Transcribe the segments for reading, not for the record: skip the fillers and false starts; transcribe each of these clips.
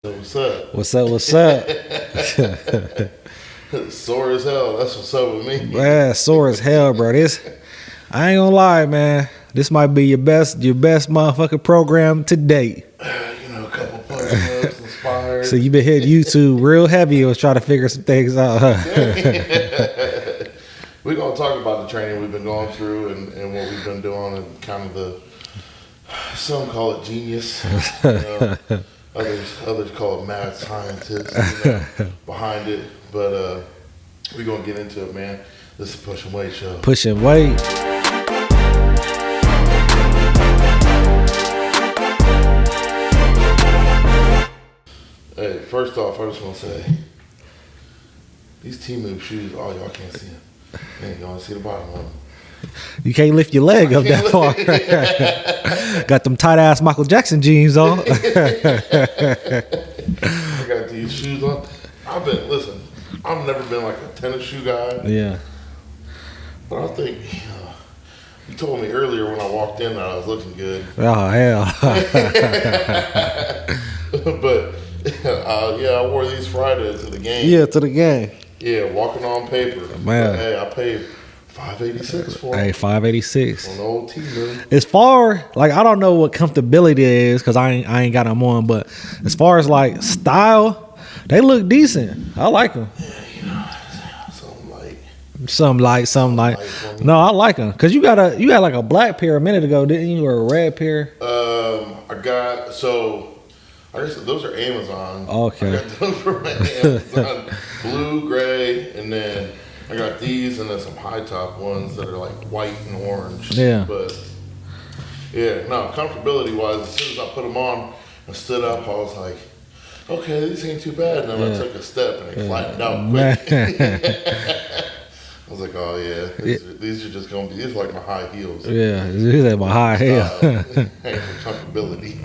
What's up? What's up? What's up? Sore as hell. That's what's up with me. Man, sore as hell, bro. I ain't gonna lie, man. This might be your best motherfucking program to date. A couple punch-ups, inspired. So you been hitting YouTube real heavy. Was trying to figure some things out, huh? We're gonna talk about the training we've been going through and what we've been doing and kind of the, some call it genius. Others call it mad scientists behind it. But we're going to get into it, man. This is a Pushing Weight show. Pushing weight. Hey, first off, I just want to say, these T-Move shoes, oh, y'all can't see them. Man, y'all see the bottom of them. You can't lift your leg up that far. Got them tight ass Michael Jackson jeans on. I got these shoes on. I've never been like a tennis shoe guy. Yeah. But I think, you told me earlier when I walked in that I was looking good. Oh, hell. But, I wore these Friday to the game. Yeah, to the game. Yeah, walking on paper. Man. But, hey, I paid $586 for it. Hey, $586 On the old T-Move. As far like I don't know what comfortability is because I ain't got them on, but as far as like style, they look decent. I like them. Yeah, something like. No, I like them because you had like a black pair a minute ago, didn't you, or a red pair? I guess those are Amazon. Okay. I got those from Amazon. Blue, gray, and then I got these and then some high top ones that are like white and orange. Yeah. But comfortability wise, as soon as I put them on and stood up, I was like, okay, these ain't too bad. And then I took a step and they flattened out quick. I was like, oh yeah, these are just gonna be. These are like my high heels. Yeah, these are my high heel. Hey, for comfortability.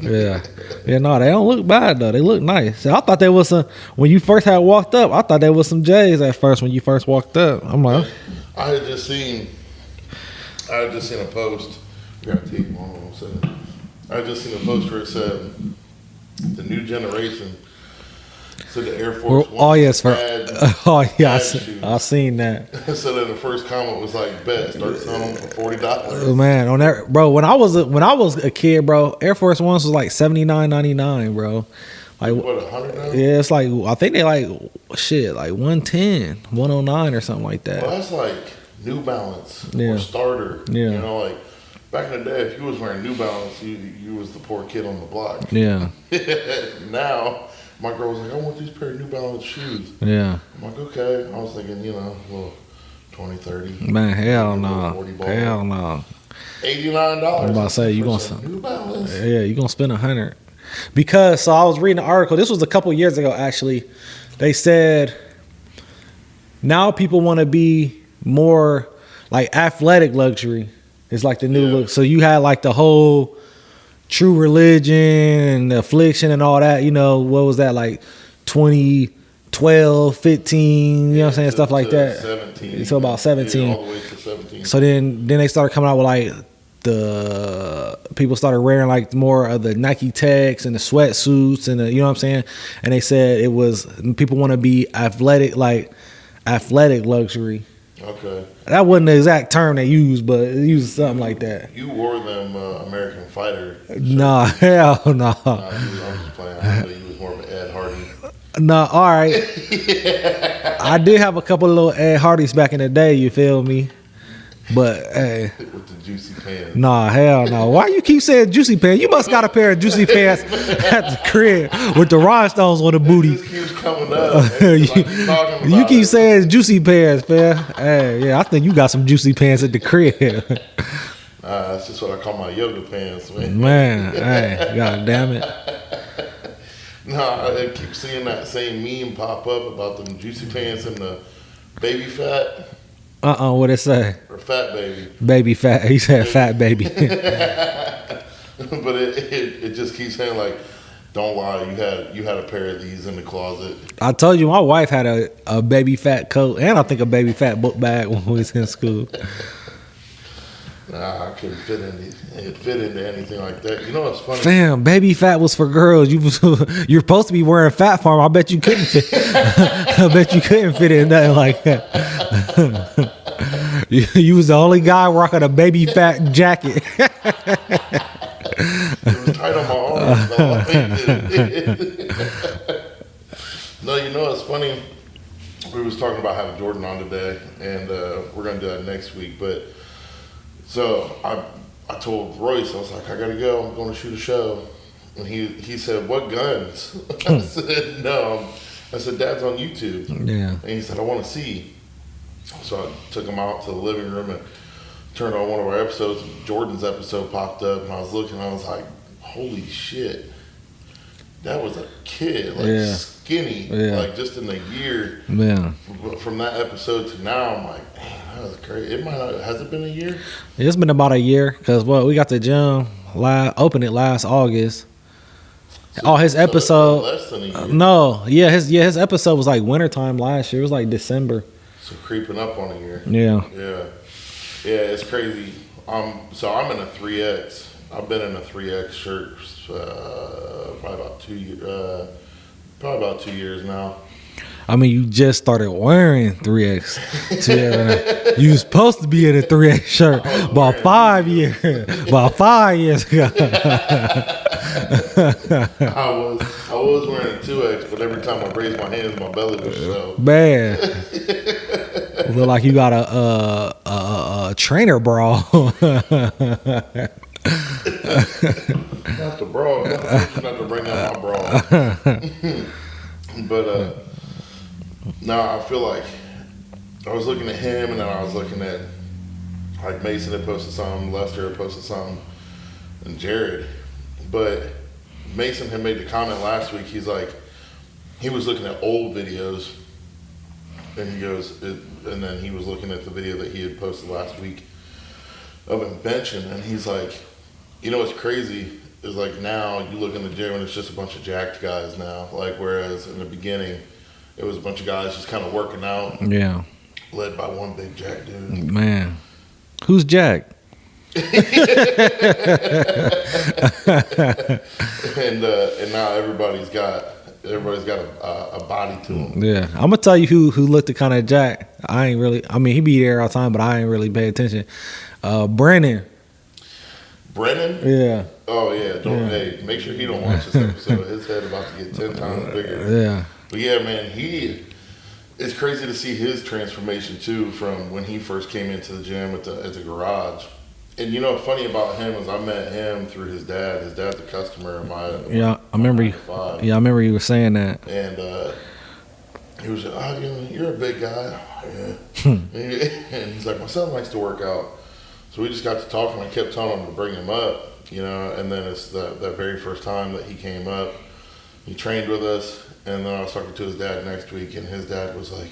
Yeah, no, they don't look bad though. They look nice. So I thought there was some when you first had walked up. I thought there was some J's at first when you first walked up. I'm like, I had just seen a post. I got tape on. I had just seen a post where it said the new generation. So the Air Force One. Oh yes, I seen that. So then the first comment was like, "Bet start selling them for $40." Man, on that, bro. When I was a kid, bro, Air Force Ones was like $79.99, bro. Like what, 100 now? Yeah, it's like I think they like like 110, 109 or something like that. Well, that's like New Balance or Starter. Yeah. Like back in the day, if you was wearing New Balance, you was the poor kid on the block. Yeah. Now. My girl was like, I want these pair of New Balance shoes. Yeah. I'm like, okay. I was thinking, well, 20, 30. Man, hell no. Hell no. $89. I'm about to say, you gonna New Balance. Yeah, you gonna spend $100. Because, so I was reading an article. This was a couple years ago, actually. They said, now people want to be more like athletic luxury. It's like the new look. So you had like the whole True Religion, the Affliction and all that, what was that, like 2012, 15, you know what I'm saying, stuff like that. 17. So about 17. Yeah, all the way to 17. So then they started coming out with like the people started wearing like more of the Nike Techs and the sweatsuits and the, you know what I'm saying? And they said it was people want to be athletic luxury. Okay. That wasn't the exact term they used, but it used something like that. You wore them American Fighter shirts. Nah, hell no. I'm just playing. I know you was more of an Ed Hardy. No, all right. I did have a couple of little Ed Hardys back in the day, you feel me? But, hey. With the juicy pants. Nah, hell no. Why you keep saying juicy pants? You must got a pair of juicy pants at the crib with the rhinestones on the booty. It just keeps coming up. You keep saying juicy pants, man. Hey, yeah, I think you got some juicy pants at the crib. That's just what I call my yoga pants, man. Man, hey, god damn it. I keep seeing that same meme pop up about them juicy pants and the baby fat. What it say? Or fat baby. Baby fat. He said fat baby. But it just keeps saying like, don't lie, you had a pair of these in the closet. I told you my wife had a baby fat coat and I think a baby fat book bag when we was in school. Nah, I couldn't fit into anything like that. You know what's funny? Fam, baby fat was for girls. You're supposed to be wearing Fat Farm. I bet you couldn't fit. I bet you couldn't fit in nothing like that. You was the only guy rocking a baby fat jacket. It was tight on my arms. No, you know what's funny? We was talking about having Jordan on today, and we're gonna do that next week. But so I told Royce, I was like, I gotta go. I'm going to shoot a show, and he said, "What guns?" I said, "No." I said, "Dad's on YouTube." Yeah. And he said, "I want to see." So I took him out to the living room and turned on one of our episodes. Jordan's episode popped up, and I was looking. I was like, "Holy shit, that was a kid, like skinny, like just in a year." Yeah. From that episode to now, I'm like, man, that was crazy. It might not. Has it been a year? It's been about a year because we got the gym opened it last August. So, his episode. Less than a year. No, his episode was like wintertime last year. It was like December. So creeping up on a year. Yeah. It's crazy. So I'm in a 3X. I've been in a 3X shirt probably about 2 years now. I mean, you just started wearing 3X. You was supposed to be in a 3X shirt about 5 years ago. I was wearing a 2X, but every time I raised my hands, my belly would show. Man, it look like you got a trainer bra. Not the bra. Not to bring out my bra. But no, I feel like I was looking at him, and then I was looking at like Mason had posted something, Lester had posted something, and Jared. But Mason had made the comment last week. He's like, he was looking at old videos, and he goes, and then he was looking at the video that he had posted last week of him benching, and he's like, you know what's crazy is like now you look in the gym and it's just a bunch of jacked guys now. Like whereas in the beginning it was a bunch of guys just kind of working out. Yeah. Led by one big jack dude. Man, who's Jack? And now everybody's got a body to him. Yeah, I'm gonna tell you who looked at kind of Jack. I mean, he be there all the time, but I ain't really pay attention. Brennan. Yeah. Oh yeah. Hey, make sure he don't watch this episode. His head about to get 10 times bigger. Yeah. But yeah, man, it's crazy to see his transformation too from when he first came into the gym at the garage. And you know, funny about him is I met him through his dad. His dad's a customer of mine. Yeah, I remember. I remember you were saying that. And he was like, you're a big guy. Yeah. And he's like, my son likes to work out. So we just got to talking. I kept telling him to bring him up, you know. And then it's that very first time that he came up, he trained with us. And then I was talking to his dad next week, and his dad was like,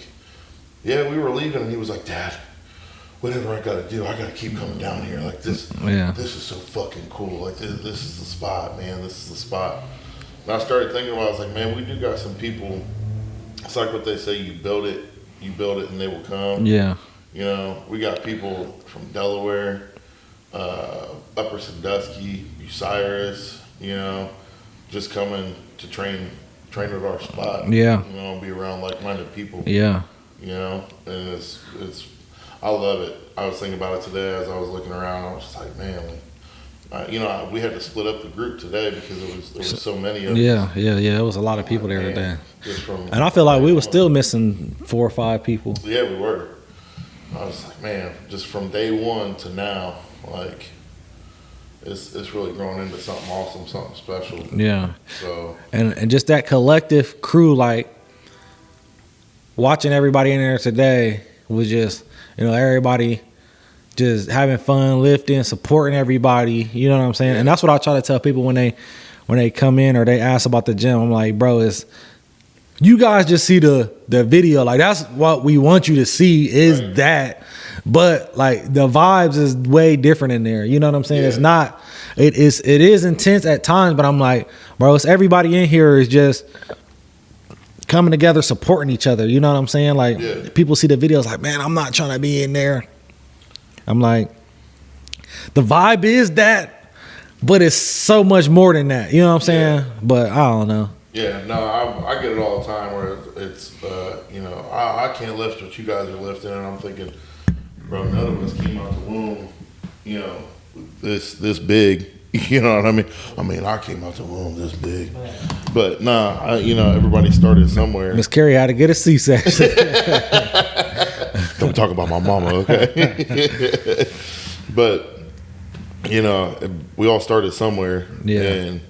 yeah, we were leaving. And he was like, Dad, whatever I got to do, I got to keep coming down here. Like this, This is so fucking cool. Like this is the spot, man. This is the spot. And I started thinking about it. I was like, man, we do got some people. It's like what they say, you build it and they will come. Yeah. You know, we got people from Delaware, Upper Sandusky, Bucyrus, you know, just coming to train at our spot. Yeah. You know, be around like-minded people. Yeah. You know, and it's I love it. I was thinking about it today as I was looking around. I was just like, man, we had to split up the group today because there was so many of us. Yeah. It was a lot of people there today. And I feel like we were still missing 4 or 5 people. Yeah, we were. I was like, man, just from day one to now, like, it's really grown into something awesome, something special. Yeah. So and just that collective crew, like watching everybody in there today was just, you know, everybody just having fun, lifting, supporting everybody. You know what I'm saying? And that's what I try to tell people when they come in or they ask about the gym. I'm like, bro, you guys just see the video. Like that's what we want you to see is right. That. But like the vibes is way different in there. You know what I'm saying? Yeah. It's not. It is intense at times, but I'm like, bro, it's everybody in here is just coming together, supporting each other. You know what I'm saying? Like people see the videos like, man, I'm not trying to be in there. I'm like, the vibe is that, but it's so much more than that. You know what I'm saying? Yeah. But I don't know. Yeah, no, I get it all the time where it's, I can't lift what you guys are lifting, and I'm thinking, bro, none of us came out the womb, this big. You know what I mean? I came out the womb this big, but nah, everybody started somewhere. Miss Carrie had to get a C-section. Don't talk about my mama, okay? But we all started somewhere, and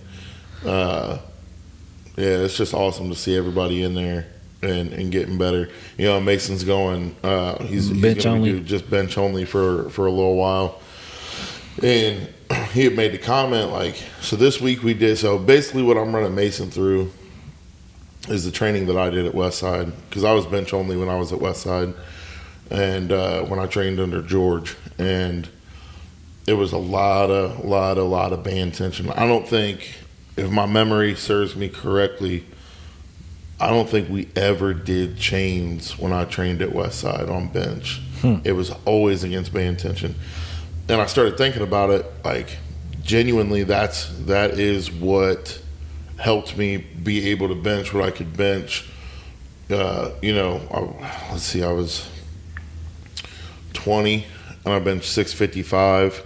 it's just awesome to see everybody in there and getting better. Mason's going. He's bench going only. to do just bench only for a little while, and he had made the comment so this week we did. So basically, what I'm running Mason through is the training that I did at Westside, because I was bench only when I was at Westside, and when I trained under George, and it was a lot of band tension. I don't think, if my memory serves me correctly, I don't think we ever did chains when I trained at Westside on bench. It was always against band tension. And I started thinking about it, genuinely, that is what helped me be able to bench what I could bench. Let's see, I was 20 and I benched 655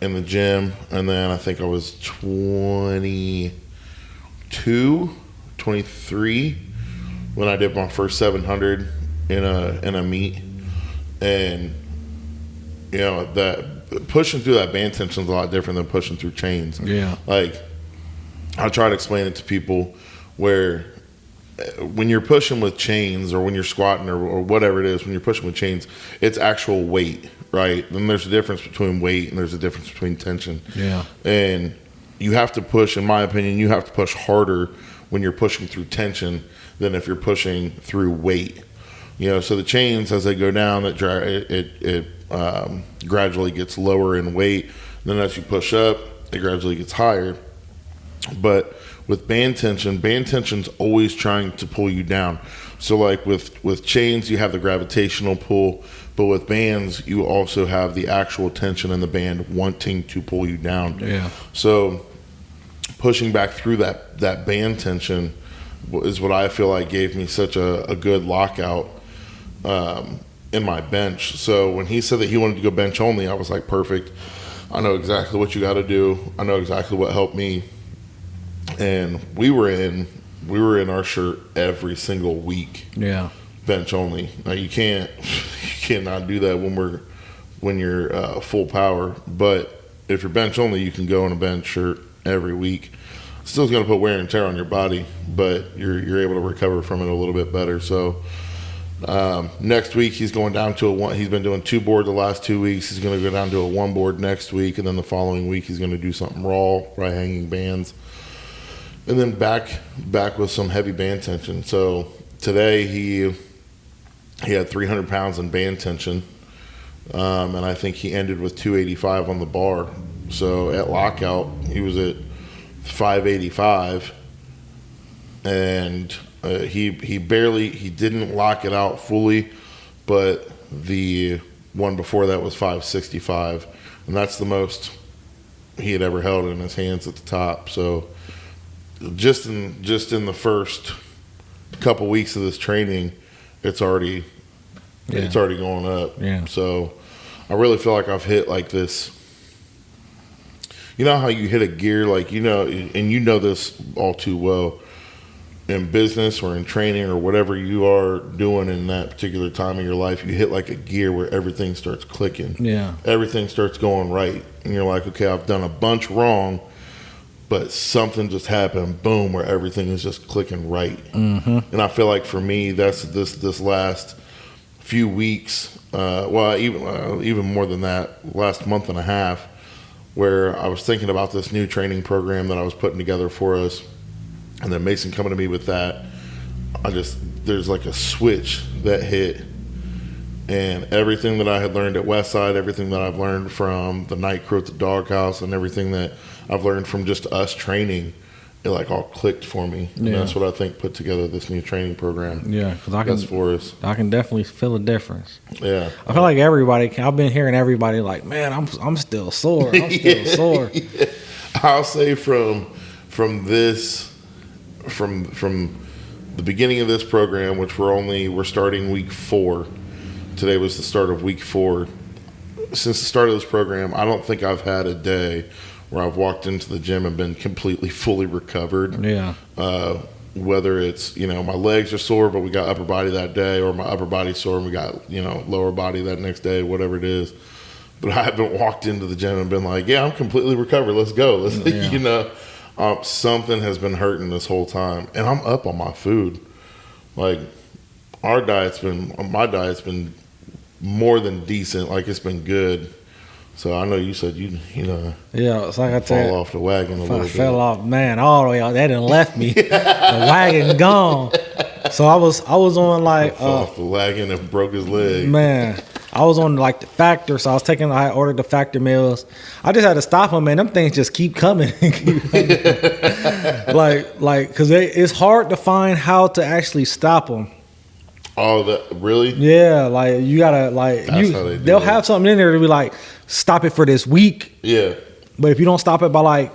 in the gym, and then I think I was 23 when I did my first 700 in a meet. And that pushing through that band tension is a lot different than pushing through chains. Yeah. I try to explain it to people where when you're pushing with chains, or when you're squatting, or whatever it is, when you're pushing with chains, it's actual weight, right? Then there's a difference between weight and there's a difference between tension. Yeah. And you have to push, in my opinion, you have to push harder when you're pushing through tension than if you're pushing through weight. So the chains, as they go down, it gradually gets lower in weight. Then as you push up, it gradually gets higher. But with band tension's always trying to pull you down. So with chains, you have the gravitational pull, but with bands, you also have the actual tension in the band wanting to pull you down. Yeah. So pushing back through that band tension is what I feel like gave me such a good lockout in my bench. So when he said that he wanted to go bench only, I was like, perfect. I know exactly what you got to do. I know exactly what helped me. And we were in our shirt every single week. Yeah. Bench only. Now you cannot do that when you're full power. But if you're bench only, you can go in a bench shirt every week. Still going to put wear and tear on your body, but you're able to recover from it a little bit better. So next week he's going down to a one. He's been doing 2 board the last 2 weeks. He's going to go down to a 1 board next week, and then the following week he's going to do something raw, right hanging bands, and then back with some heavy band tension. So today he had 300 pounds in band tension, and I think he ended with 285 on the bar. So at lockout he was at 585, and he didn't lock it out fully, but the one before that was 565, and that's the most he had ever held in his hands at the top. So just in the first couple weeks of this training, it's already going up. Yeah. So I really feel like I've hit this. You know how you hit a gear, and you know this all too well, in business or in training or whatever you are doing in that particular time of your life, you hit a gear where everything starts clicking. Yeah. Everything starts going right. And you're like, okay, I've done a bunch wrong, but something just happened, boom, where everything is just clicking right. Mm-hmm. And I feel like for me, that's this last few weeks, even more than that, last month and a half, where I was thinking about this new training program that I was putting together for us, and then Mason coming to me with that, there's a switch that hit, and everything that I had learned at Westside, everything that I've learned from the night crew at the doghouse, and everything that I've learned from just us training it like all clicked for me. And that's what I think put together this new training program. Yeah, because that's for us. I can definitely feel a difference. Yeah, I feel like everybody. I've been hearing everybody like, man, I'm still sore. I'm still sore. Yeah. I'll say from the beginning of this program, which we're starting week 4. Today was the start of week 4. Since the start of this program, I don't think I've had a day where I've walked into the gym and been completely fully recovered. Yeah. Whether it's, my legs are sore, but we got upper body that day, or my upper body's sore and we got, lower body that next day, whatever it is. But I haven't walked into the gym and been like, yeah, I'm completely recovered. Let's go. Something has been hurting this whole time. And I'm up on my food. Like, my diet's been more than decent. Like, it's been good. So I know you said you yeah, it's like I fall off the wagon a little bit. I fell off, man, all the way out. They done left me. The wagon gone. So I was on like fell off the wagon and broke his leg. Man, I was on like the Factor, so I ordered the Factor meals. I just had to stop them, man. Them things just keep coming. like because it's hard to find how to actually stop them. Oh, really? Yeah, like you gotta they'll have something in there to be like, stop it for this week. Yeah. But if you don't stop it by like,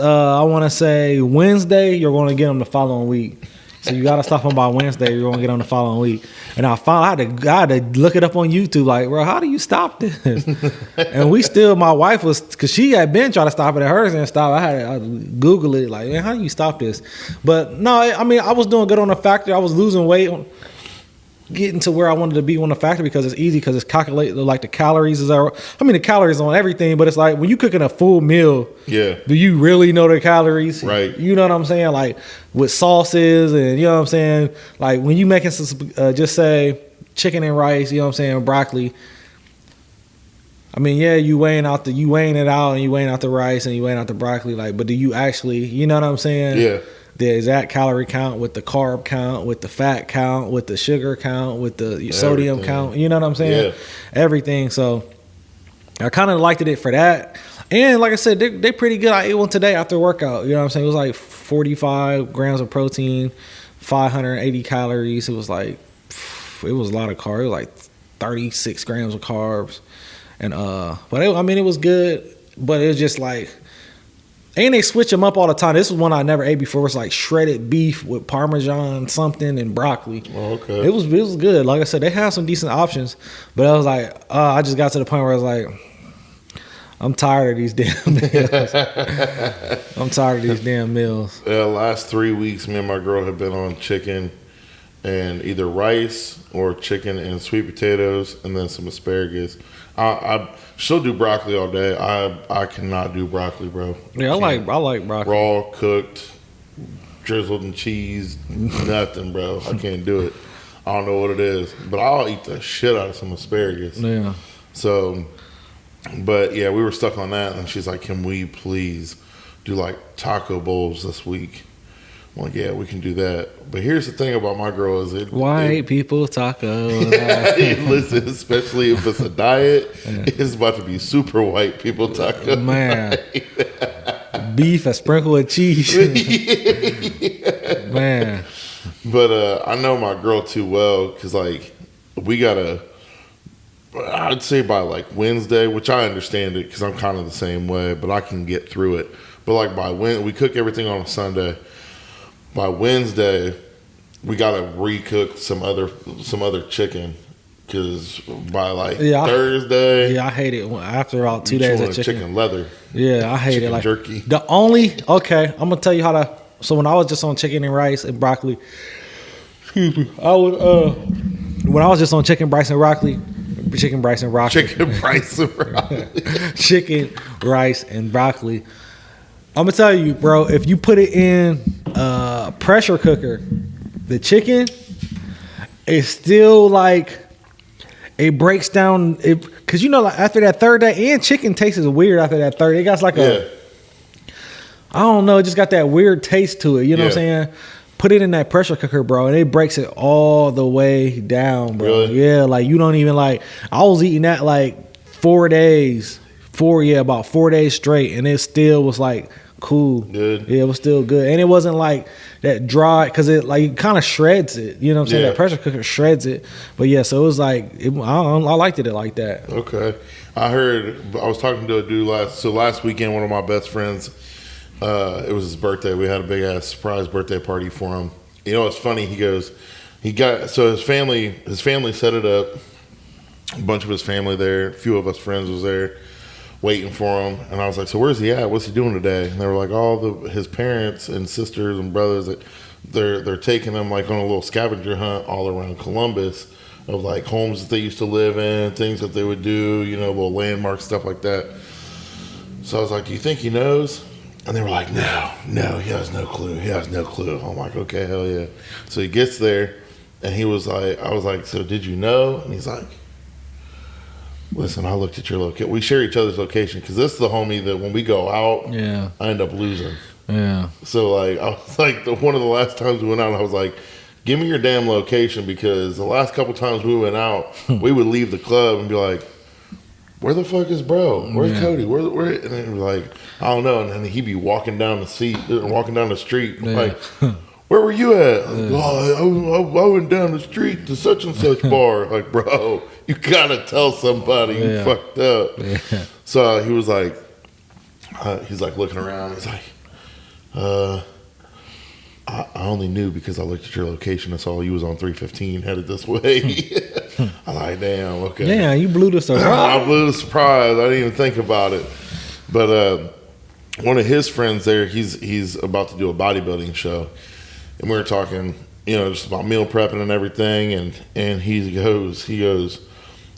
I want to say Wednesday, you're going to get them the following week. So you got to stop them by Wednesday. You're going to get them the following week. And I had to look it up on YouTube. Like, bro, how do you stop this? And my wife was, because she had been trying to stop it, and hers didn't stop. I had to Google it. Like, man, how do you stop this? But no, I mean, I was doing good on the Factor. I was losing weight, getting to where I wanted to be on the Factor, because it's easy, because it's calculated, like the calories the calories on everything, but it's like when you cooking a full meal, do you really know the calories? Right. You know what I'm saying? Like with sauces, and you know what I'm saying? Like when you making some, just say chicken and rice, you know what I'm saying, broccoli. I mean, yeah, you weighing it out, and you weighing out the rice, and you weighing out the broccoli, like, but do you actually, you know what I'm saying? Yeah. The exact calorie count, with the carb count, with the fat count, with the sugar count, with the sodium count. You know what I'm saying? Yeah. Everything. So I kind of liked it for that. And like I said, they're pretty good. I ate one today after workout. You know what I'm saying? It was like 45 grams of protein, 580 calories. It was a lot of carbs. It was like 36 grams of carbs. And but it was good. But it was just like, and they switch them up all the time. This was one I never ate before. It's like shredded beef with Parmesan something and broccoli. Oh, okay. It was good. Like I said, they have some decent options. But I was like, I just got to the point where I was like, I'm tired of these damn meals. I'm tired of these damn meals. Yeah, last 3 weeks, me and my girl have been on chicken and either rice or chicken and sweet potatoes and then some asparagus. I still do broccoli all day. I cannot do broccoli, bro. Yeah, I like broccoli. Raw, cooked, drizzled in cheese, nothing, bro. I can't do it. I don't know what it is, but I'll eat the shit out of some asparagus. Yeah. So, but yeah, we were stuck on that, and she's like, "Can we please do like taco bowls this week?" I'm like, yeah, we can do that. But here's the thing about my girl is white people tacos. Listen, especially if it's a diet, it's about to be super white people tacos. Man. Beef and sprinkled with cheese. Man. But I know my girl too well, because like I'd say by like Wednesday, which I understand it because I'm kind of the same way, but I can get through it. But like by we cook everything on a Sunday. By Wednesday, we gotta recook some other chicken, because by like Thursday, I hate it after about 2 days of chicken leather. Yeah, I hate chicken it. Like jerky. I'm gonna tell you how to. So when I was just on chicken and rice and broccoli, excuse me, when I was just on chicken, rice and broccoli. Chicken, rice, and broccoli. I'm gonna tell you, bro, if you put it in a pressure cooker, the chicken is still like, it breaks down. Because like after that third day, and chicken tastes weird after that third day. It got like I don't know, it just got that weird taste to it. You know what I'm saying? Put it in that pressure cooker, bro, and it breaks it all the way down, bro. Really? Yeah, like you don't even like. I was eating that like 4 days. About 4 days straight, and it still was like cool. Good. Yeah, it was still good, and it wasn't like that dry because it like kind of shreds it. You know what I'm saying? Yeah. That pressure cooker shreds it. But yeah, so it was like I liked it like that. Okay. I was talking to a dude last weekend. One of my best friends, it was his birthday. We had a big ass surprise birthday party for him. You know, it's funny. His family set it up. A bunch of his family there. A few of us friends was there waiting for him. And I was like, so where's he at? What's he doing today? And they were like, his parents and sisters and brothers, they're taking him like on a little scavenger hunt all around Columbus of like homes that they used to live in, things that they would do, you know, little landmarks, stuff like that. So I was like, do you think he knows? And they were like, no, he has no clue. I'm like, okay, hell yeah. So he gets there and I was like, so did you know? And he's like, listen, I looked at your location. We share each other's location because this is the homie that when we go out, I end up losing. Yeah. So like, I was like, one of the last times we went out, I was like, give me your damn location because the last couple times we went out, we would leave the club and be like, where the fuck is bro? Where's Cody? Where? And then we're like, I don't know. And then he'd be walking down the street like, where were you at? Like, I went down the street to such and such bar. Like, bro, you gotta tell somebody you fucked up. Yeah. So he was like, he's like looking around. He's like, I only knew because I looked at your location. I saw you was on 315 headed this way. I'm like, damn, okay. Yeah, you blew the surprise. I blew the surprise. I didn't even think about it. But one of his friends there, he's about to do a bodybuilding show. And we were talking, you know, just about meal prepping and everything. And he goes,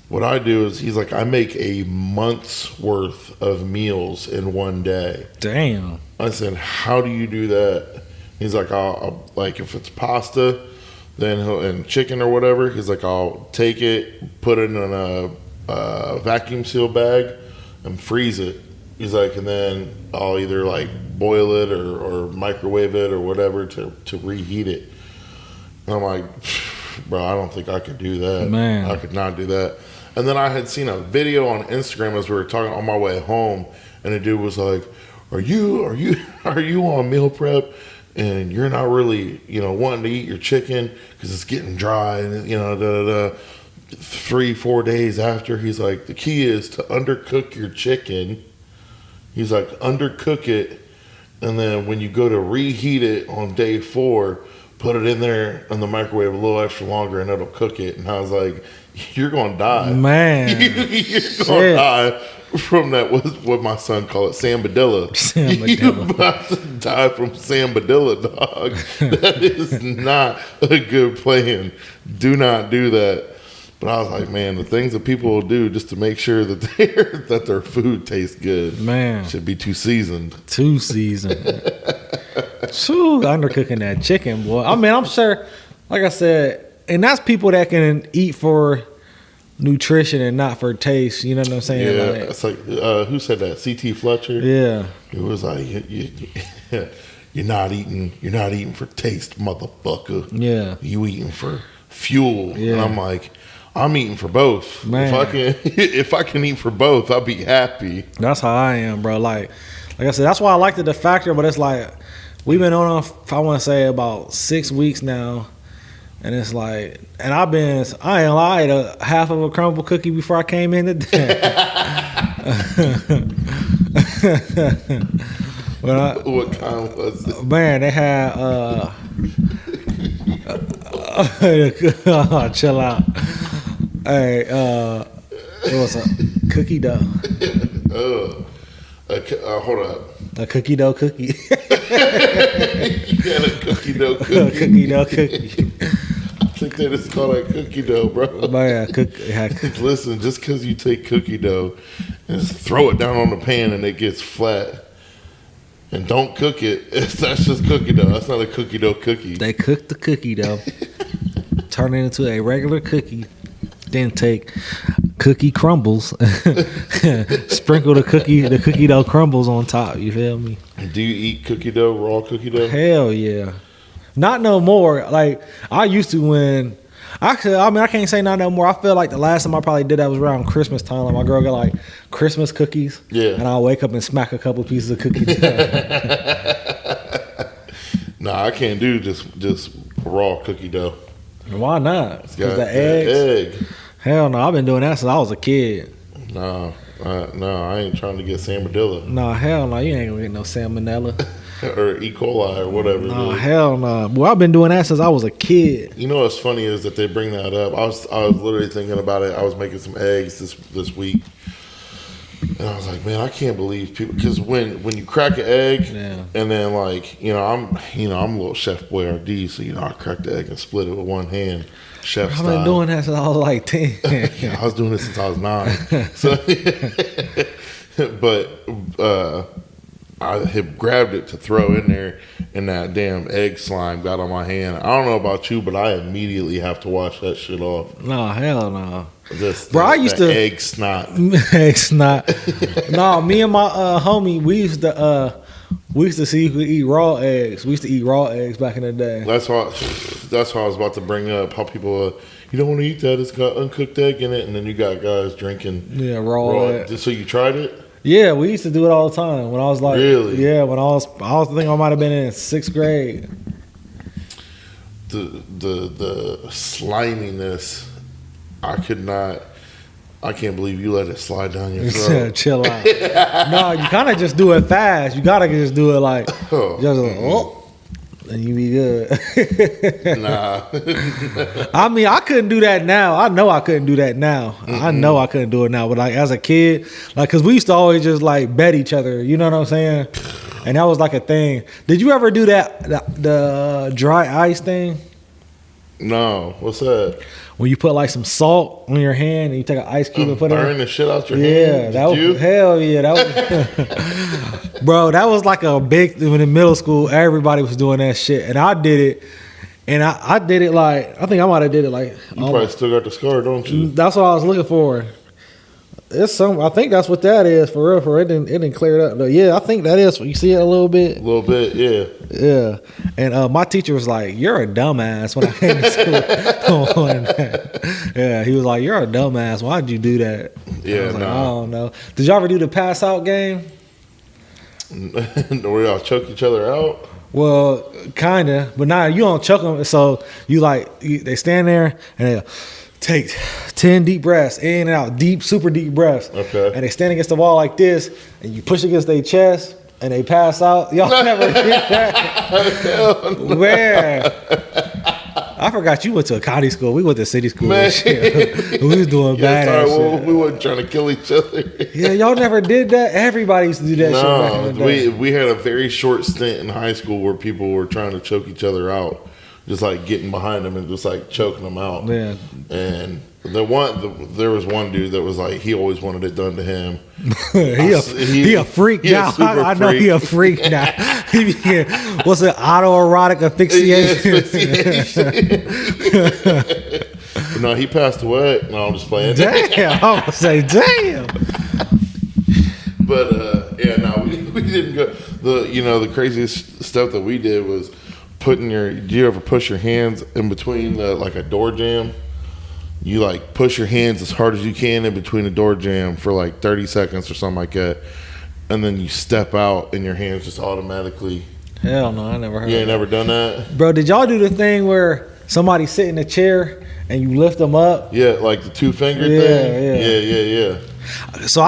what I do is, he's like, I make a month's worth of meals in one day. Damn. I said, how do you do that? He's like, I'll like, if it's pasta, and chicken or whatever, he's like, I'll take it, put it in a vacuum seal bag and freeze it. He's like, and then I'll either like boil it or microwave it or whatever to reheat it. And I'm like, bro, I don't think I could do that. Man. I could not do that. And then I had seen a video on Instagram as we were talking on my way home, and the dude was like, are you on meal prep and you're not really, you know, wanting to eat your chicken because it's getting dry and, you know, 3-4 days after, he's like, the key is to undercook your chicken. He's like, undercook it, and then when you go to reheat it on day 4, put it in there in the microwave a little extra longer and it'll cook it. And I was like, you're going to die. Man. You're going to die from that, what my son called it, Sambadilla. You're about to die from Sambadilla, dog. That is not a good plan. Do not do that. But I was like, man, the things that people will do just to make sure that their food tastes good, man, should be too seasoned. Shoo, undercooking that chicken, boy. I mean, I'm sure, like I said, and that's people that can eat for nutrition and not for taste. You know what I'm saying? Yeah, like, it's like, who said that? C.T. Fletcher? Yeah. It was like, you're not eating for taste, motherfucker. Yeah. You eating for fuel. Yeah. And I'm like, I'm eating for both. Man. If I can eat for both, I'll be happy. That's how I am, bro. Like I said, that's why I liked the factor, but it's like, we've been on, I want to say, about 6 weeks now. And it's like, and I ain't lied, a half of a crumble cookie before I came in today. What kind was it? Man, they had, chill out. Hey, it was a cookie dough. Hold up. A cookie dough cookie. You got a cookie dough cookie. A cookie dough cookie. I think they just call that cookie dough, bro. Man, Listen, just because you take cookie dough and just throw it down on the pan and it gets flat, and don't cook it, that's just cookie dough. That's not a cookie dough cookie. They cook the cookie dough, turn it into a regular cookie, then take cookie crumbles, sprinkle the cookie dough crumbles on top. You feel me? Do you eat cookie dough, raw cookie dough? Hell yeah. Not no more. Like I used to when I can't say not no more. I feel like the last time I probably did that was around Christmas time. Like my girl got like Christmas cookies. Yeah. And I'll wake up and smack a couple pieces of cookies. Nah, I can't do just raw cookie dough. Why not? It's Because got the eggs. egg. Hell no, I've been doing that since I was a kid. No, I ain't trying to get salmonella No, hell no, you ain't gonna get no salmonella. or E. coli or whatever. No, hell no. Well, I've been doing that since I was a kid. You know what's funny is that they bring that up. I was literally thinking about it. I was making some eggs this week, and I was like, man, I can't believe people, because when you crack an egg, Yeah. and then like I'm a little chef boy RD, so I crack the egg and split it with one hand, chef I've style. been doing that since I was like 10. Yeah, I was doing it since I was 9. So, but I had grabbed it to throw in there, and that damn egg slime got on my hand. I don't know about you, but I immediately have to wash that shit off. No, hell no. Just Bro, I used to egg snot. It's not. No, me and my homie, we used to see if we could eat raw eggs. We used to eat raw eggs back in the day. That's what I was about to bring up. How people, you don't want to eat that. It's got uncooked egg in it, and then you got guys drinking raw egg. So you tried it? Yeah, we used to do it all the time when I was like, Really? Yeah, when I think I might have been in 6th grade. The sliminess, I can't believe you let it slide down your throat. Chill out. No, you kind of just do it fast. You gotta just do it like, and you be good. Nah. I mean, I couldn't do that now. I know I couldn't do that now. Mm-hmm. I know I couldn't do it now. But like as a kid, like, cause we used to always just like bet each other. You know what I'm saying? And that was like a thing. Did you ever do that? The dry ice thing? No. What's that? When you put like some salt on your hand and you take an ice cube and put it burn the shit out your hand. Yeah, that was hell yeah. That was bro. That was like a big when in middle school. Everybody was doing that shit, and I did it. And I did it like I think I might have did it like. You probably still got the scar, don't you? That's what I was looking for. It's some. I think that's what that is for real. For it didn't clear it up. But yeah, I think that is. You see it a little bit. A little bit, yeah. Yeah, and my teacher was like, "You're a dumbass." When I came to school, yeah, he was like, "You're a dumbass. Why'd you do that?" Yeah, I was like, I don't know. Did y'all ever do the pass out game? Where y'all choke each other out? Well, kinda, but nah, you don't choke them. So they stand there and they take 10 deep breaths in and out, super deep breaths. Okay. And they stand against the wall like this, and you push against their chest, and they pass out. Y'all never did that? Where? I forgot you went to a county school. We went to city school. Man. We was doing bad shit. We weren't trying to kill each other. Yeah, y'all never did that? Everybody used to do that shit back in the day. We had a very short stint in high school where people were trying to choke each other out. Just like getting behind them and just like choking them out. Yeah. And there was one dude that was like, he always wanted it done to him. he a freak now. I know he a freak now. What's it? Autoerotic asphyxiation. No, he passed away. No, I'm just playing. Damn, I was say damn. But yeah, no, we didn't go. The craziest stuff that we did was do you ever push your hands in between like a door jamb? You like push your hands as hard as you can in between a door jamb for like 30 seconds or something like that, and then you step out and your hands just automatically. Hell no, I never heard. You ain't never done that, bro. Did y'all do the thing where somebody sit in a chair and you lift them up? Yeah, like the 2-finger thing. Yeah. So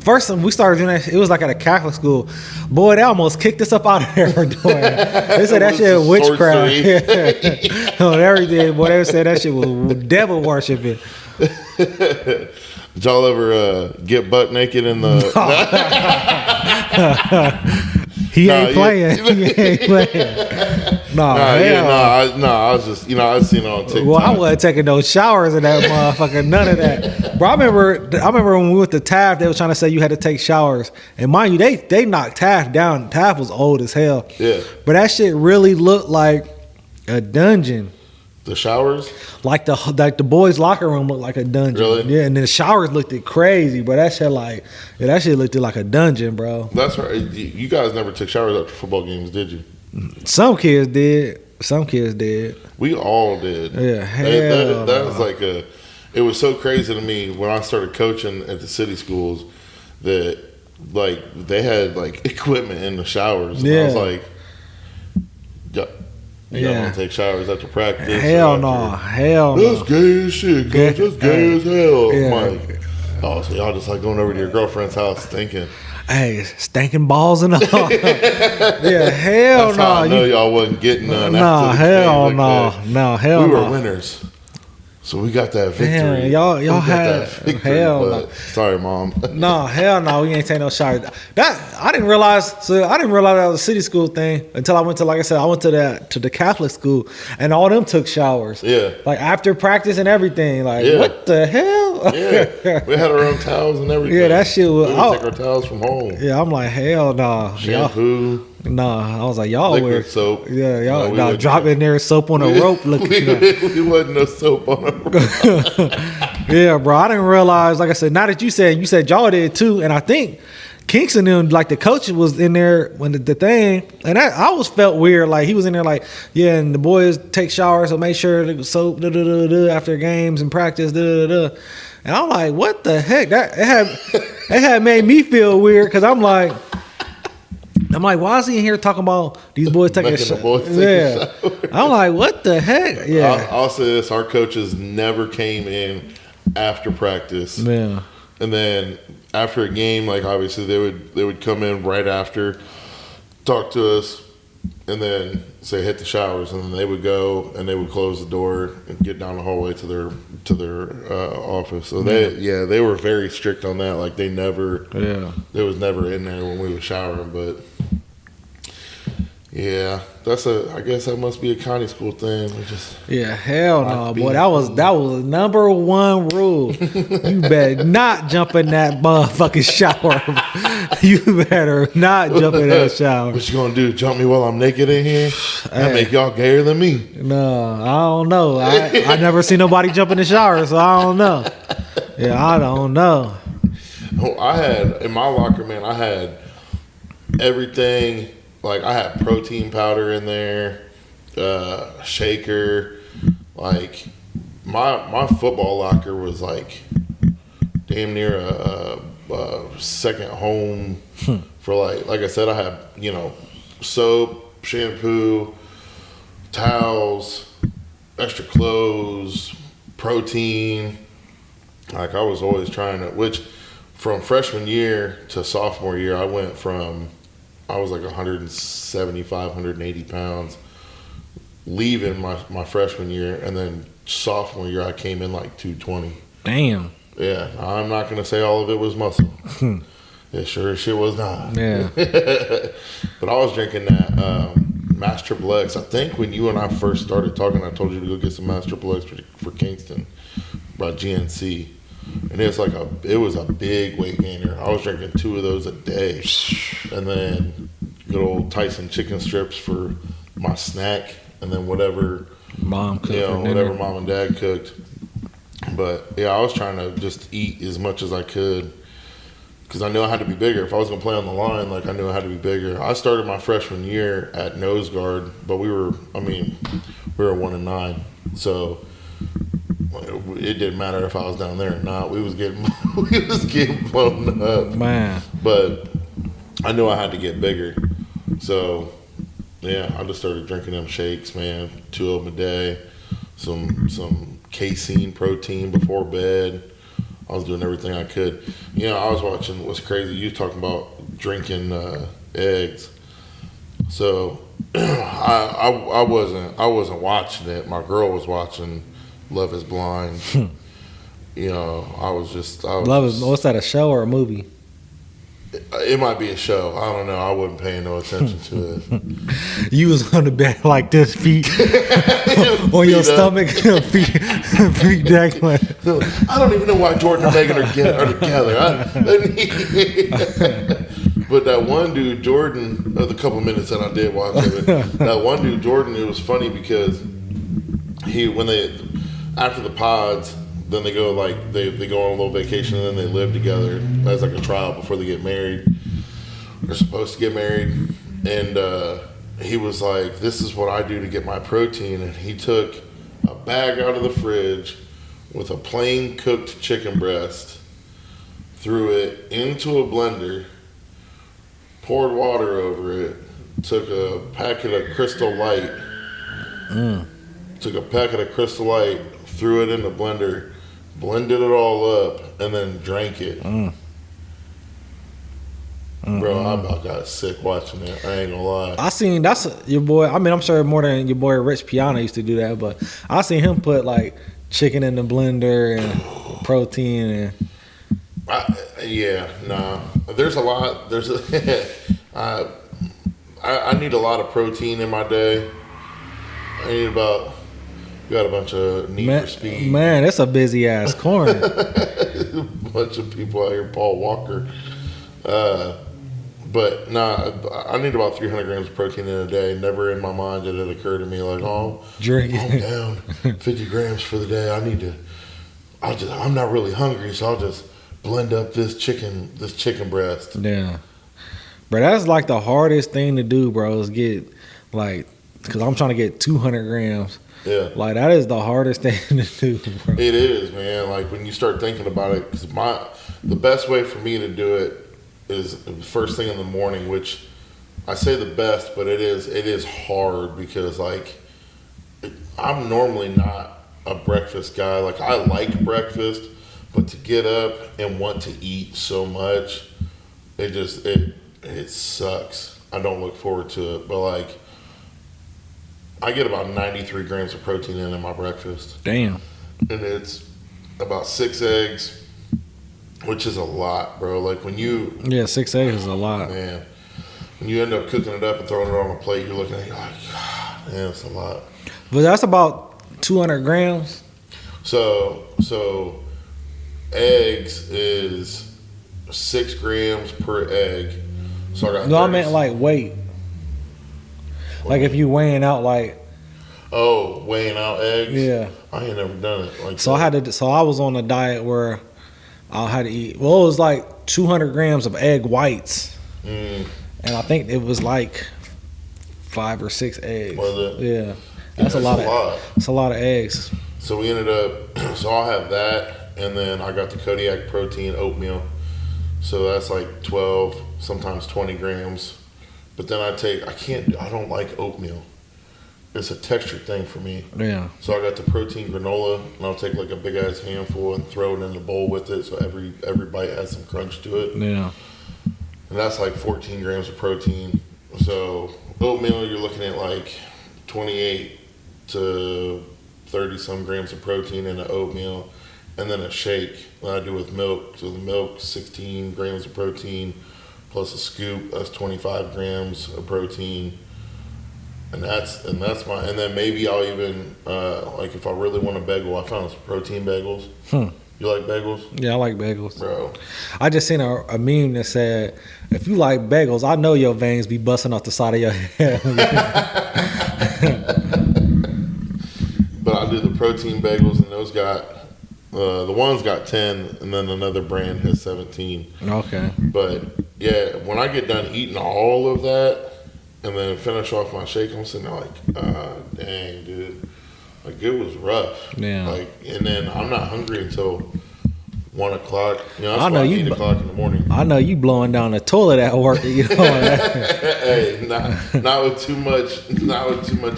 first time we started doing that, it was like at a Catholic school. Boy, they almost kicked us up out of there for doing it. They said that shit was witchcraft. On everything. Boy, they said that shit was devil worshiping. Did y'all ever get butt naked in the... He ain't playing. I was just, I seen it on TikTok. Well, I wasn't taking no showers in that motherfucker, none of that. Bro, I remember when we went to Taft, they were trying to say you had to take showers. And mind you, they knocked Taft down. Taft was old as hell. Yeah. But that shit really looked like a dungeon. The showers? Like the boys' locker room looked like a dungeon. Really? Yeah, and then the showers looked crazy, but that shit looked like a dungeon, bro. That's right. You guys never took showers after football games, did you? Some kids did. Some kids did. We all did. Yeah, that was like it was so crazy to me when I started coaching at the city schools that like they had like equipment in the showers. And I was like, yeah. You don't want to take showers after practice. Hell no. That's gay as shit, coach. That's gay as hell. Yeah. I'm like, oh, so y'all just like going over to your girlfriend's house stinking. Hey, stinking balls and all. Yeah, hell no. That's how I know y'all wasn't getting none. Nah, hell like no. No, hell no. We were winners. So we got that victory. Man, y'all had hell no. Sorry, Mom. No, hell no. We ain't take no showers. I didn't realize that was a city school thing until I went to, like I said, I went to the Catholic school, and all them took showers. Yeah. Like after practice and everything. Like what the hell? Yeah. We had our own towels and everything. Yeah, that shit was. We would take our towels from home. Yeah, I'm like hell no. Shampoo. Nah, I was like, y'all liquid wear soap. Yeah, y'all drop in there soap on a rope. We wasn't no soap on a rope. Yeah, bro. I didn't realize, like I said, now that you said y'all did too, and I think Kingston and like the coach was in there when the thing, and I always felt weird. Like he was in there, like and the boys take showers, so make sure the soap after games and practice. And I'm like, what the heck? It had made me feel weird because I'm like, why is he in here talking about these boys taking a shower? Yeah. I'm like, what the heck? Yeah. I'll say this: our coaches never came in after practice. Yeah. And then after a game, like obviously they would come in right after, talk to us, and then say hit the showers, and then they would go and they would close the door and get down the hallway to their office. So they were very strict on that. Like they was never in there when we were showering, but. Yeah, I guess that must be a county school thing. Hell no, boy. That was number one rule. You better not jump in that motherfucking shower. You better not jump in that shower. What you gonna do? Jump me while I'm naked in here? That make y'all gayer than me. No, I don't know. I never seen nobody jump in the shower, so I don't know. Yeah, I don't know. Oh, I had in my locker, man. I had everything. Like I had protein powder in there, shaker. Like my football locker was like damn near a second home for like I said. I had soap, shampoo, towels, extra clothes, protein. Like I was always trying to. Which from freshman year to sophomore year, I went from. I was like 175, 180 pounds leaving my freshman year, and then sophomore year I came in like 220. Damn. Yeah, I'm not going to say all of it was muscle. It sure as shit was not. Yeah. But I was drinking that Mass Triple X. I think when you and I first started talking, I told you to go get some Mass Triple X for Kingston by GNC. And it was a big weight gainer. I was drinking 2 of those a day. And then good old Tyson chicken strips for my snack. And then whatever mom cooked. Whatever mom and dad cooked. But yeah, I was trying to just eat as much as I could. Because I knew I had to be bigger. If I was going to play on the line, like I knew I had to be bigger. I started my freshman year at nose guard. But we were 1-9. So it didn't matter if I was down there or not. We was getting blown up, man. But I knew I had to get bigger, so yeah, I just started drinking them shakes, man. 2 of them a day, some casein protein before bed. I was doing everything I could. I was watching. What's crazy? You talking about drinking eggs? So I wasn't watching it. My girl was watching. Love is Blind. What's that, a show or a movie? It might be a show. I don't know. I wasn't paying no attention to it. You was on the bed like this, feet on your stomach, feet dangling. I don't even know why Jordan and Megan are together. But that one dude, Jordan, the couple minutes that I did watch of it, that one dude, Jordan, it was funny because after the pods, then they go they go on a little vacation and then they live together as like a trial before they get married. They're supposed to get married, and he was like, "This is what I do to get my protein," and he took a bag out of the fridge with a plain cooked chicken breast, threw it into a blender, poured water over it, took a packet of Crystal Light, threw it in the blender, blended it all up, and then drank it. Bro, I about got sick watching that. I ain't gonna lie. I seen that's your boy. I mean, I'm sure more than your boy Rich Piana used to do that, but I seen him put like chicken in the blender and protein There's a lot. I need a lot of protein in my day. I need about. You got a bunch of Need for Speed. Man, that's a busy ass corner. A bunch of people out here, Paul Walker. But I need about 300 grams of protein in a day. Never in my mind did it occur to me like, oh, I'm down 50 grams for the day. I'm not really hungry, so I'll just blend up this chicken breast. Yeah. Bro, that's like the hardest thing to do, bro, is get like, because I'm trying to get 200 grams. Yeah. Like, that is the hardest thing to do, bro. It is, man. Like, when you start thinking about it, because the best way for me to do it is first thing in the morning, which I say the best, but it is hard because, like, I'm normally not a breakfast guy. Like, I like breakfast, but to get up and want to eat so much, it sucks. I don't look forward to it, but, like, I get about 93 grams of protein in my breakfast. Damn. And it's about 6 eggs, which is a lot, bro. Like when you... Yeah, 6 eggs is a lot. Man. When you end up cooking it up and throwing it on a plate, you're looking at it like, God, man, it's a lot. But that's about 200 grams. So eggs is 6 grams per egg. So I got No, I meant like weight. Like if you weighing out like... Oh, weighing out eggs? Yeah. I ain't never done it like so that. So I was on a diet where I had to eat... Well, it was like 200 grams of egg whites. And I think it was like 5 or 6 eggs. Was it? Yeah. That's a lot. It's a lot of eggs. So we ended up... So I'll have that, and then I got the Kodiak protein oatmeal. So that's like 12, sometimes 20 grams. But then I don't like oatmeal. It's a texture thing for me. Yeah. So I got the protein granola, and I'll take like a big ass handful and throw it in the bowl with it, so every bite has some crunch to it. Yeah. And that's like 14 grams of protein. So oatmeal, you're looking at like 28 to 30 some grams of protein in an oatmeal, and then a shake that I do with milk. So the milk, 16 grams of protein. Plus a scoop, that's 25 grams of protein, and then maybe I'll even like if I really want a bagel, I found some protein bagels. You like bagels? Yeah, I like bagels, bro. I just seen a meme that said, "If you like bagels, I know your veins be busting off the side of your head." But I do the protein bagels, and those got. The one's got 10, and then another brand has 17. Okay. But yeah, when I get done eating all of that, and then finish off my shake, I'm sitting there like, dang, dude, like it was rough. Yeah. Like, and then I'm not hungry until 1 o'clock. You know, I know you 8 o'clock in the morning. I know you blowing down the toilet at work. You know. Hey, not with too much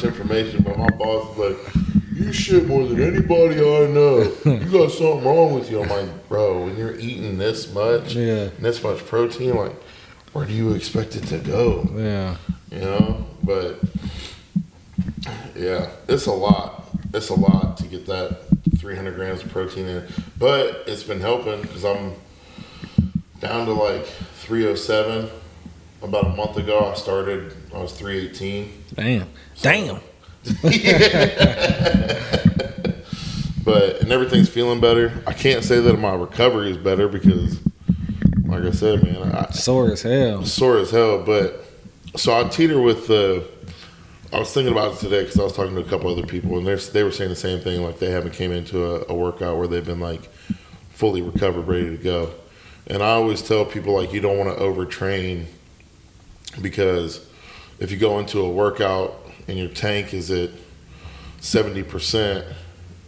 information, but my boss is like, you shit more than anybody I know. You got something wrong with you. I'm like, bro, when you're eating this much, this much protein, like, where do you expect it to go? Yeah. You know? But, yeah, it's a lot. It's a lot to get that 300 grams of protein in. But it's been helping because I'm down to like 307. About a month ago, I was 318. Damn. So, Damn. But and everything's feeling better. I can't say that my recovery is better because, like I said, man, sore as hell. But so I teeter with I was thinking about it today because I was talking to a couple other people, and they were saying the same thing. Like they haven't came into a workout where they've been like fully recovered, ready to go. And I always tell people like you don't want to overtrain because if you go into a workout and your tank is at 70%,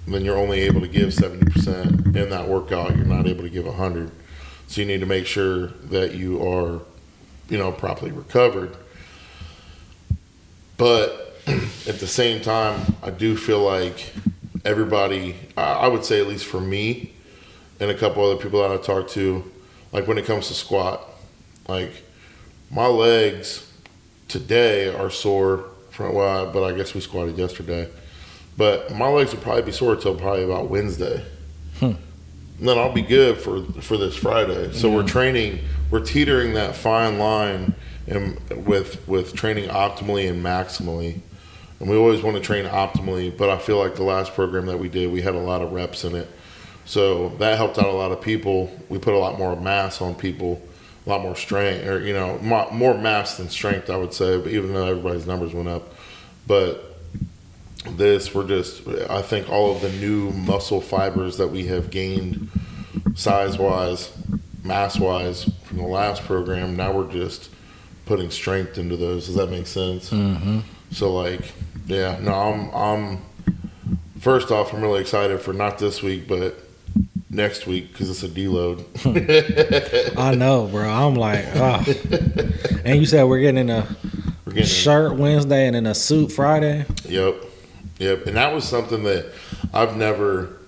then you're only able to give 70% in that workout. You're not able to give 100. So you need to make sure that you are, properly recovered. But at the same time, I do feel like everybody, I would say at least for me and a couple other people that I talked to, like when it comes to squat, like my legs today are sore but I guess we squatted yesterday. But my legs will probably be sore until probably about Wednesday. And then I'll be good for this Friday. So we're teetering that fine line with training optimally and maximally. And we always want to train optimally, but I feel like the last program that we did, we had a lot of reps in it. So that helped out a lot of people. We put a lot more mass on people, a lot more strength, or, more mass than strength, I would say, but even though everybody's numbers went up. But I think all of the new muscle fibers that we have gained size-wise, mass-wise from the last program, now we're just putting strength into those. Does that make sense? Mm-hmm. So I'm first off, I'm really excited for not this week, but next week because it's a deload. I know, bro. I'm like, oh. And you said we're getting a shirt Wednesday and then a suit Friday. Yep. And that was something that I would never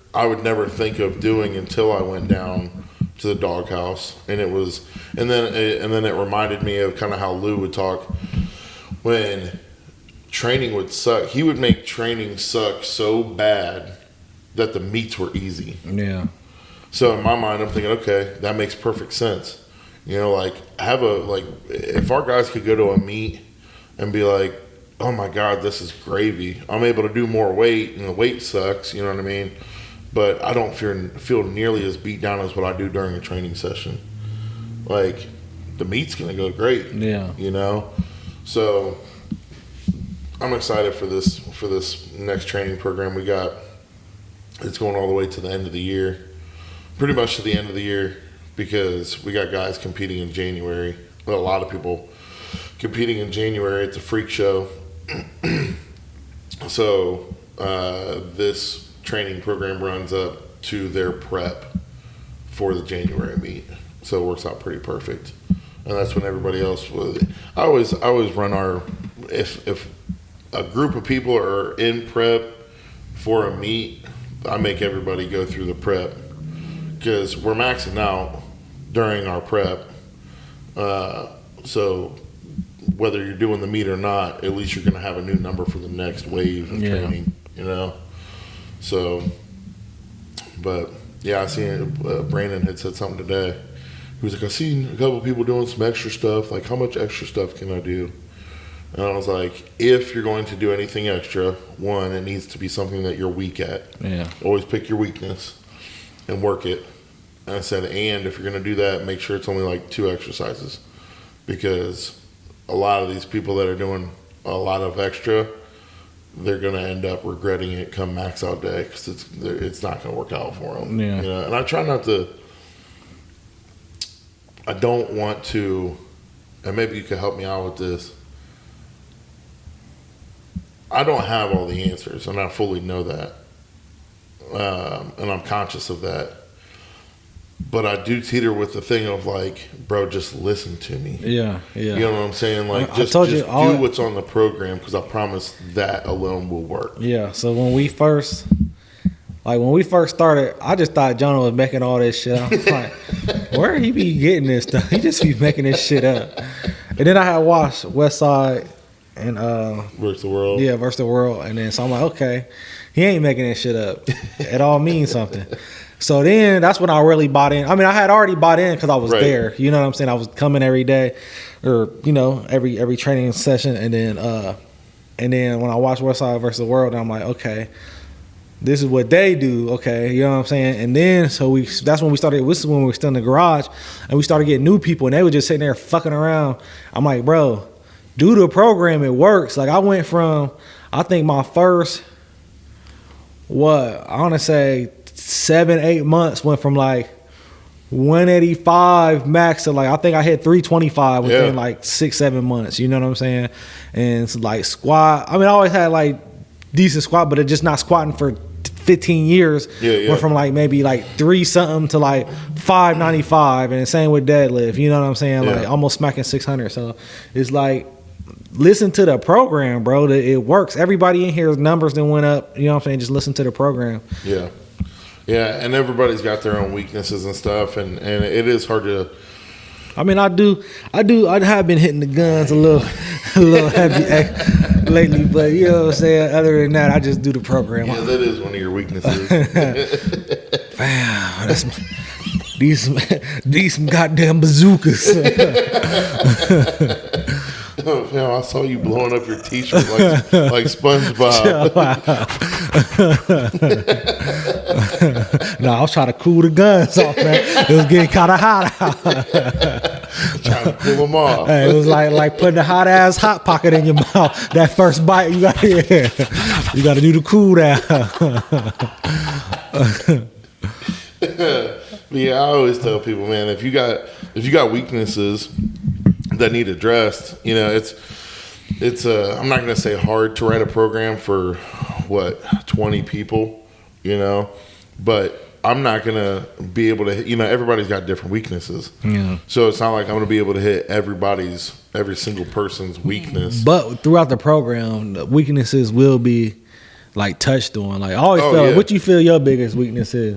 think of doing until I went down to the doghouse, and then it reminded me of kind of how Lou would talk when training would suck. He would make training suck so bad that the meets were easy. Yeah. So in my mind, I'm thinking, okay, that makes perfect sense. If our guys could go to a meet and be like, oh my God, this is gravy. I'm able to do more weight, and the weight sucks. You know what I mean? But I don't feel nearly as beat down as what I do during a training session. Like, the meet's gonna go great. Yeah. So I'm excited for this next training program we got. It's going all the way to the end of the year. Pretty much to the end of the year, because we got guys competing in January. Well, a lot of people competing in January. It's a freak show. So this training program runs up to their prep for the January meet. So it works out pretty perfect. And that's when everybody else was. I always run if a group of people are in prep for a meet, I make everybody go through the prep, because we're maxing out during our prep. So whether you're doing the meet or not, at least you're going to have a new number for the next wave of training, So, but yeah, I seen Brandon had said something today. He was like, I seen a couple people doing some extra stuff. Like, how much extra stuff can I do? And I was like, if you're going to do anything extra, one, it needs to be something that you're weak at. Yeah. Always pick your weakness and work it. And I said, and if you're going to do that, make sure it's only like 2 exercises, because a lot of these people that are doing a lot of extra, they're going to end up regretting it come max out day, because it's not going to work out for them. Yeah. And I try not to. I don't want to, and maybe you could help me out with this. I don't have all the answers, and I fully know that, and I'm conscious of that. But I do teeter with the thing of like, bro, just listen to me. Yeah. You know what I'm saying? Like, just do what's on the program, because I promise that alone will work. Yeah. So when we first started, I just thought Jonah was making all this shit. I was like, where he be getting this stuff? He just be making this shit up. And then I had watched Westside and Versus the World. Yeah, Versus the World. And then so I'm like, okay, he ain't making this shit up. It all means something. So then that's when I really bought in. I mean, I had already bought in because I was there. You know what I'm saying? I was coming every day, or every training session. And then when I watched Westside Versus the World, I'm like, okay, this is what they do. Okay, you know what I'm saying? And then that's when we started. This is when we were still in the garage, and we started getting new people, and they were just sitting there fucking around. I'm like, bro, do the program. It works. Like, I went from, I think my first, I want to say 7-8 months went from like 185 max to like I think I hit 325 within Yeah. like 6-7 months. You know what I'm saying? And it's like squat. I mean, I always had like decent squat, but it just not squatting for 15 years. Yeah. Went from like maybe like 3 something to like 595, and same with deadlift. You know what I'm saying? Yeah. Like almost smacking 600. So it's like, listen to the program, bro. It works. Everybody in here's numbers that went up. You know what I'm saying? Just listen to the program. Yeah. Yeah, and everybody's got their own weaknesses and stuff, and it is hard to. I mean, I have been hitting the guns a little heavy lately, but you know what I'm saying? Other than that, I just do the program. Yeah, that is one of your weaknesses. Wow, these some goddamn bazookas. Oh, man, I saw you blowing up your t-shirt like SpongeBob. No, I was trying to cool the guns off, man. It was getting kind of hot out. Trying to cool them off. Hey, it was like putting a hot ass hot pocket in your mouth. That first bite, you got to do the cool down. Yeah, I always tell people, man, if you got weaknesses that need addressed, you know, it's I'm not going to say hard to write a program for 20 people, you know, but I'm not going to be able to, you know, everybody's got different weaknesses. Yeah. So it's not like I'm going to be able to hit every single person's weakness. But throughout the program, the weaknesses will be like touched on. Like I always feel like, yeah. what you feel your biggest weakness is?